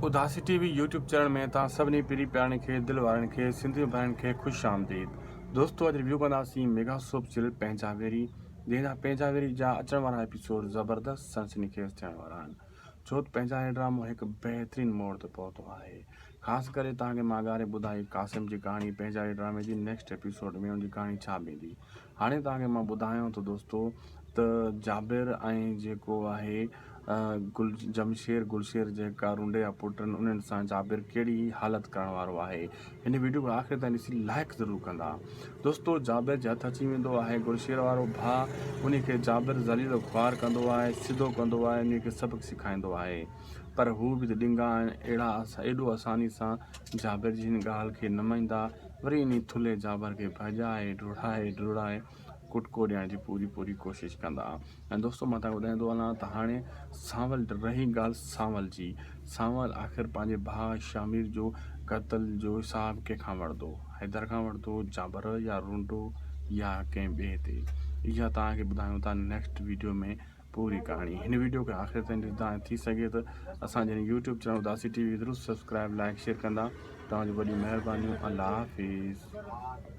उदासी TV YouTube channel में तव्हां सभिनी पीढ़ी प्यारनि खे दिलि वारनि खे सिंधी भाइयुनि खे ख़ुशि आमदीद। दोस्तो अॼु रिव्यू कंदासीं मेगा सोप सीरियल पंहिंजावेरी, जंहिंजा पंहिंजावेरी जा अचण वारा एपिसोड ज़बरदस्त सनसनीखेज़ थियण वारा आहिनि। छो त पंहिंजावेरी ड्रामो हिकु बहितरीनु मोड़ ते पहुतो आहे। ख़ासि करे तव्हांखे मां ॻारे ॿुधाई कासिम जी कहाणी पंहिंजावेरी ड्रामे जी नेक्स्ट एपिसोड में उनजी कहाणी छा बींदी। हाणे तव्हांखे मां ॿुधायां थो दोस्तो त जाबिर ऐं जेको आहे जमशेर गुलशेर जेका रुंडे जा पुट आहिनि उन्हनि सां जाबिर कहिड़ी हालत करण वारो आहे। हिन वीडियो खे आख़िर ताईं ॾिसी लाइक ज़रूरु कंदा। दोस्तो जाबिर जे हथु अची वेंदो आहे गुलशेर वारो भाउ, उन खे जाबिर ज़लील ख़्वार कंदो आहे, सिधो कंदो आहे, उन खे सबक़ु सेखारींदो आहे। पर हू बि त ॾिंगा आहिनि, एॾो आसानी सां जाबिर जी हिन ॻाल्हि खे न मञींदा। वरी इन थुल्हे जाबिर खे भॼाए ढुड़ाए कुटको ॾियण जी पूरी कोशिशि कंदा। ऐं दोस्तो मां तव्हांखे ॿुधाईंदो वञा त हाणे सांवल रही ॻाल्हि सांवल जी, सांवल आख़िर पंहिंजे भाउ शामिर जो क़त्ल जो हिसाबु कंहिंखां वठंदो, हैदर खां वठंदो, जाबिर या रुंडो या कंहिं ॿिए ते। इहा तव्हांखे ॿुधायूं था नेक्स्ट वीडियो में पूरी कहाणी। हिन वीडियो खे आख़िर ताईं ॾिसंदा, थी सघे त असांजे यूट्यूब चैनल उदासी टीवी ज़रूरु सब्सक्राइब लाइक शेयर कंदा। तव्हांजी वॾी महिरबानी। अल्लाह हाफ़िज़।